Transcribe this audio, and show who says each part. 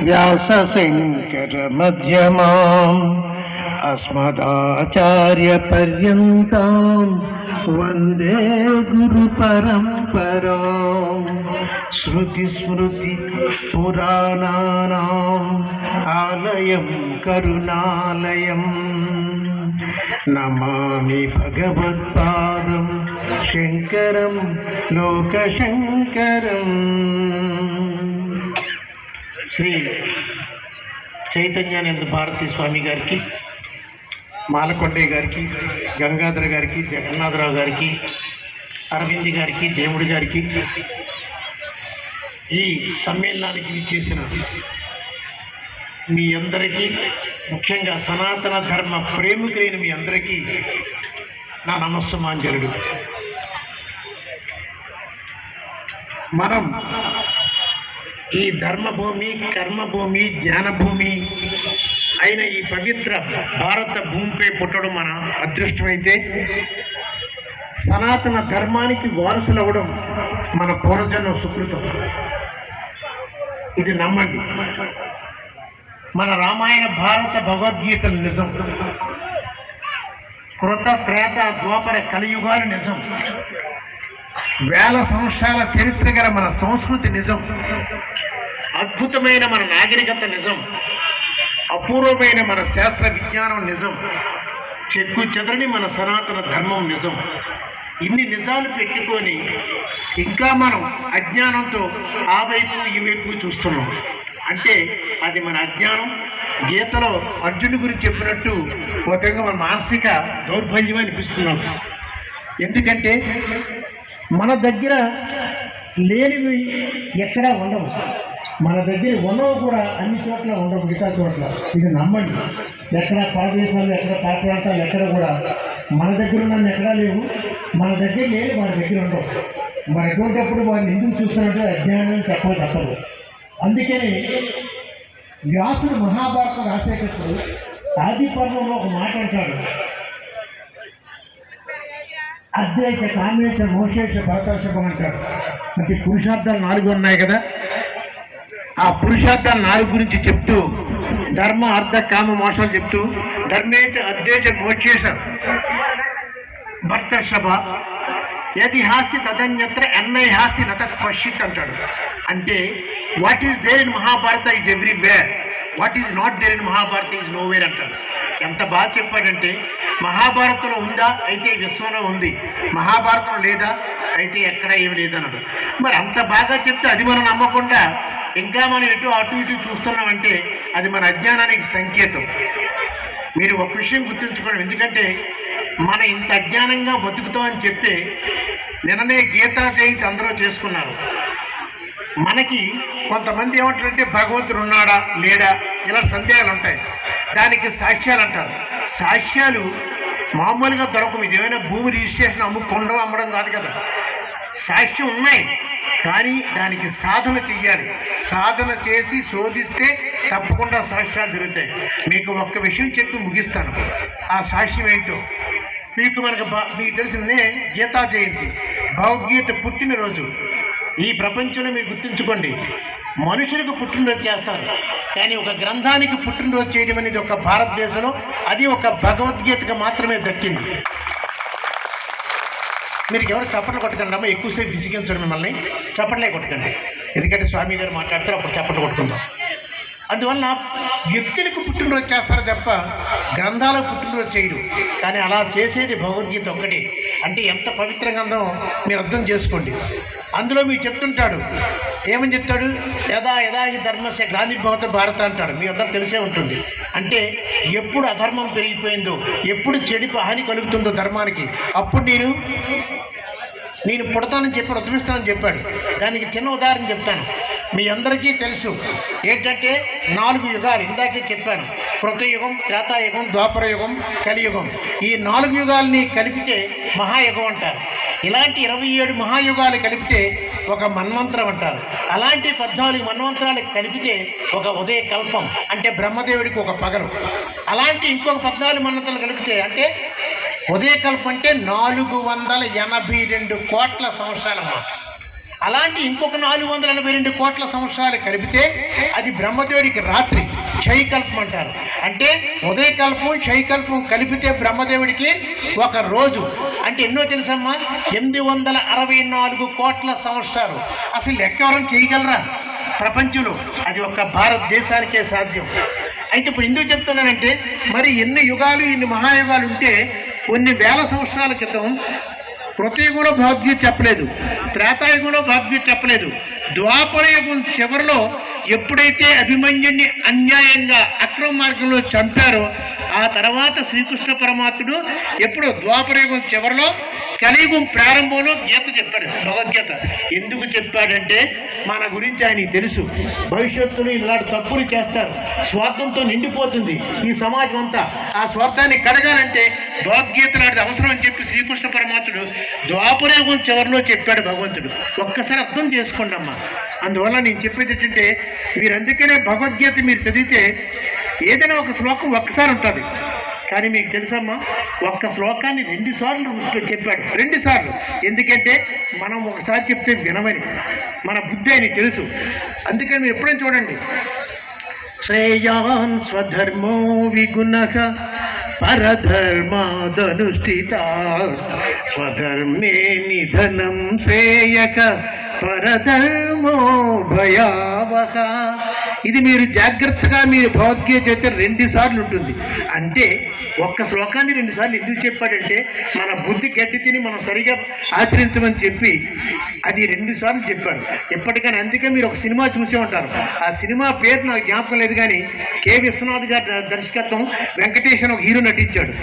Speaker 1: व्यासशङ्करमध्यमाम् अस्मदाचार्यपर्यन्तां वन्दे गुरुपरम्पराम्। श्रुतिस्मृतिपुराणानाम् आलयं करुणालयम् नमामि भगवत्पादं शङ्करं लोकशङ्करम्। శ్రీ చైతన్యానంద భారతీ స్వామి గారికి, మాలకొండయ్య గారికి, గంగాధర గారికి, జగన్నాథరావు గారికి, అరవింద్ గారికి, దేవుడి గారికి, ఈ సమ్మేళనానికి విచ్చేసిన మీ అందరికీ, ముఖ్యంగా సనాతన ధర్మ ప్రేమికులైన మీ అందరికీ నా నమస్సుమాంజలుడు. మనం ఈ ధర్మభూమి, కర్మభూమి, జ్ఞానభూమి అయిన ఈ పవిత్ర భారత భూమిపై పుట్టడం మన అదృష్టమైతే, సనాతన ధర్మానికి వారసులవ్వడం మన పూర్వజన్మ సుకృతం. ఇది నమ్మండి. మన రామాయణ, భారత, భగవద్గీతలు నిజం, కృత, త్రేత, ద్వాపర, కలియుగాలు నిజం, వేల సంవత్సరాల చరిత్ర గల మన సంస్కృతి నిజం, అద్భుతమైన మన నాగరికత నిజం, అపూర్వమైన మన శాస్త్ర విజ్ఞానం నిజం, చెక్కు చెదరని మన సనాతన ధర్మం నిజం. ఇన్ని నిజాలు పెట్టుకొని ఇంకా మనం అజ్ఞానంతో ఆ వైపు ఈ వైపు చూస్తున్నాం అంటే అది మన అజ్ఞానం. గీతలో అర్జునుడి గురించి చెప్పినట్టు మొత్తంగా మన మానసిక దౌర్బల్యం అనిపిస్తున్నాం. ఎందుకంటే మన దగ్గర లేనివి ఎక్కడా ఉండవు, మన దగ్గర ఉన్నవి కూడా అన్ని చోట్ల ఉండవు, మిగతా చోట్ల. ఇది నమ్మండి. ఎక్కడ పరదేశాలు, ఎక్కడ ప్రాంతాలు ఎక్కడ కూడా మన దగ్గర ఉన్న ఎక్కడా లేవు, మన దగ్గర లేని మన దగ్గర ఉండవు. మన ఎటువంటిప్పుడు వారిని ఎందుకు చూస్తున్నట్టు అజ్ఞానం చెప్పడం తప్పదు. అందుకని వ్యాసుడు మహాభారతం రాసేటప్పుడు ఆది పర్వంలో ఒక మాట అంటాడు, అద్వైత, కామేశ, మోక్షేశ, భరతర్షభం అంటాడు. అంటే పురుషార్థాలు 4 ఉన్నాయి కదా, ఆ పురుషార్థాలు 4 గురించి చెప్తూ ధర్మ, అర్థ, కామ, మోక్షాలు చెప్తూ ధర్మేచ అద్వైత మోక్షేశ భరతర్షభ యది హాస్తి తదన్యత్ర ఎన్నై హాస్తి నతత్ పశ్చిత్ అంటాడు. అంటే what is there in Mahabharata is everywhere, what is not there in Mahabharata is nowhere అంటాడు. ఎంత బాగా చెప్పాడంటే, మహాభారతంలో ఉందా అయితే విశ్వంలో ఉంది, మహాభారతంలో లేదా అయితే ఎక్కడ ఏమి లేదన్నాడు. మరి అంత బాగా చెప్తే అది మనం నమ్మకుండా ఇంకా మనం అటు ఇటు చూస్తున్నామంటే అది మన అజ్ఞానానికి సంకేతం. మీరు ఒక విషయం గుర్తుంచుకోండి. ఎందుకంటే మన ఇంత అజ్ఞానంగా బతుకుతామని చెప్తే నిన్ననే గీతా జయంతి అందరూ చేసుకున్నారు. మనకి కొంతమంది ఏమంటారంటే భగవంతుడు ఉన్నాడా లేడా ఇలా సందేహాలు ఉంటాయి. దానికి సాక్ష్యాలు అంటారు. సాక్ష్యాలు మామూలుగా దొరకవు. ఇది ఏమైనా భూమి రిజిస్ట్రేషన్ కొండవ అమ్మడం కాదు కదా. సాక్ష్యం ఉన్నాయి, కానీ దానికి సాధన చెయ్యాలి. సాధన చేసి శోధిస్తే తప్పకుండా సాక్ష్యాలు దొరుకుతాయి. మీకు ఒక్క విషయం చెప్పి ముగిస్తాను. ఆ సాక్ష్యం ఏంటో మీకు తెలిసిందే. గీతా జయంతి, భగవద్గీత పుట్టినరోజు. ఈ ప్రపంచంలో మీరు గుర్తుంచుకోండి, మనుషులకు పుట్టినరోజు చేస్తారు, కానీ ఒక గ్రంథానికి పుట్టినరోజు చేయడం అనేది ఒక భారతదేశంలో అది ఒక భగవద్గీతకు మాత్రమే దక్కింది. మీరు ఎవరు చప్పట్లు కొట్టకండి అమ్మా, ఎక్కువసేపు విసిగించండి మిమ్మల్ని. చప్పట్లే కొట్టకండి, ఎందుకంటే స్వామి గారు మాట్లాడితే అప్పుడు చప్పట్లు కొట్టుకుందాం. అందువల్ల వ్యక్తులకు పుట్టినరోజు చేస్తారు తప్ప గ్రంథాలకు పుట్టినరోజు చేయరు. కానీ అలా చేసేది భగవద్గీత ఒక్కటే. అంటే ఎంత పవిత్ర గ్రంథం మీరు అర్థం చేసుకోండి. అందులో మీరు చెప్తుంటాడు, ఏమని చెప్తాడు, యదా యదా ఈ ధర్మస్య గ్లానిర్భవత భారత అంటాడు. మీ అందరూ తెలిసే ఉంటుంది. అంటే ఎప్పుడు అధర్మం పెరిగిపోయిందో, ఎప్పుడు చెడుకు హాని కలుగుతుందో ధర్మానికి, అప్పుడు నేను పుడతానని చెప్పి ఉద్భవిస్తానని చెప్పాడు. దానికి చిన్న ఉదాహరణ చెప్తాను. మీ అందరికీ తెలుసు ఏంటంటే 4 యుగాలు ఇందాకే చెప్పాను. కృతయుగం, త్రేతాయుగం, ద్వాపరయుగం, కలియుగం. ఈ 4 యుగాల్ని కలిపితే మహాయుగం అంటారు. ఇలాంటి 27 మహాయుగాలు కలిపితే ఒక మన్వంతరం అంటారు. అలాంటి 14 మన్వంతరాలు కలిపితే ఒక ఉదయ కల్పం, అంటే బ్రహ్మదేవుడికి ఒక పగలు. అలాంటి ఇంకొక 14 మన్వంతరాలు కలిపితే అంటే ఉదయకల్పం అంటే 482 కోట్ల సంవత్సరాలమ్మా. అలాంటి ఇంకొక 482 కోట్ల సంవత్సరాలు కలిపితే అది బ్రహ్మదేవుడికి రాత్రి, క్షయకల్పం అంటారు. అంటే ఉదయకల్పం క్షయకల్పం కలిపితే బ్రహ్మదేవుడికి ఒక రోజు. అంటే ఎన్నో తెలుసమ్మా? 864 కోట్ల సంవత్సరాలు. అసలు లెక్క ఎవరైనా చేయగలరా ప్రపంచంలో? అది ఒక్క భారతదేశానికే సాధ్యం. అయితే ఇప్పుడు ఎందుకు చెప్తున్నానంటే, మరి ఎన్ని యుగాలు, ఇన్ని మహాయుగాలు ఉంటే కొన్ని వేల సంవత్సరాల క్రితం కృతయుగంలో భగవద్గీత చెప్పలేదు, త్రేతాయుగంలో భగవద్గీత చెప్పలేదు. ద్వాపర యుగం చివరిలో ఎప్పుడైతే అభిమన్యుడిని అన్యాయంగా అక్రమ మార్గంలో చంపారో ఆ తర్వాత శ్రీకృష్ణ పరమాత్ముడు ఎప్పుడు ద్వాపర యుగం చివరిలో కలియుగం ప్రారంభంలో గీత చెప్పాడు, భగవద్గీత. ఎందుకు చెప్పాడంటే మన గురించి ఆయనకి తెలుసు. భవిష్యత్తులో ఇలాంటి తప్పులు చేస్తారు, స్వార్థంతో నిండిపోతుంది ఈ సమాజం అంతా. ఆ స్వార్థాన్ని కడగాలంటే భగవద్గీత నాటి అవసరం అని చెప్పి శ్రీకృష్ణ పరమాత్ముడు ద్వాపర యుగం చివరిలో చెప్పాడు భగవంతుడు. ఒక్కసారి అర్థం చేసుకోండి అమ్మా. అందువల్ల నేను చెప్పేది ఏంటంటే, మీరు అందుకనే భగవద్గీత మీరు చదివితే ఏదైనా ఒక శ్లోకం ఒక్కసారి ఉంటుంది. కానీ మీకు తెలుసమ్మా, ఒక్క శ్లోకాన్ని 2 సార్లు చెప్పాడు. 2 సార్లు. ఎందుకంటే మనం ఒకసారి చెప్తే వినమని మన బుద్ధి అని తెలుసు. అందుకని మీరు ఎప్పుడైనా చూడండి, శ్రేయాన్ స్వధర్మో విగుణః పరధర్మాదనుష్ఠిత స్వధర్మే నిధనం శ్రేయక పరధర్మో భయావహ. ఇది మీరు జాగ్రత్తగా మీరు భగవద్గీత అయితే 2 సార్లు ఉంటుంది. అంటే ఒక్క శ్లోకాన్ని 2 సార్లు ఎందుకు చెప్పాడంటే మన బుద్ధి గడ్డి తిని మనం సరిగా ఆచరించమని చెప్పి అది 2 సార్లు చెప్పాడు. ఎప్పటికైనా అందుకే మీరు ఒక సినిమా చూసే ఉంటారు. ఆ సినిమా పేరు నాకు జ్ఞాపకం లేదు, కానీ కె విశ్వనాథ్ గారి దర్శకత్వం, వెంకటేష్ అని ఒక హీరో నటించాడు.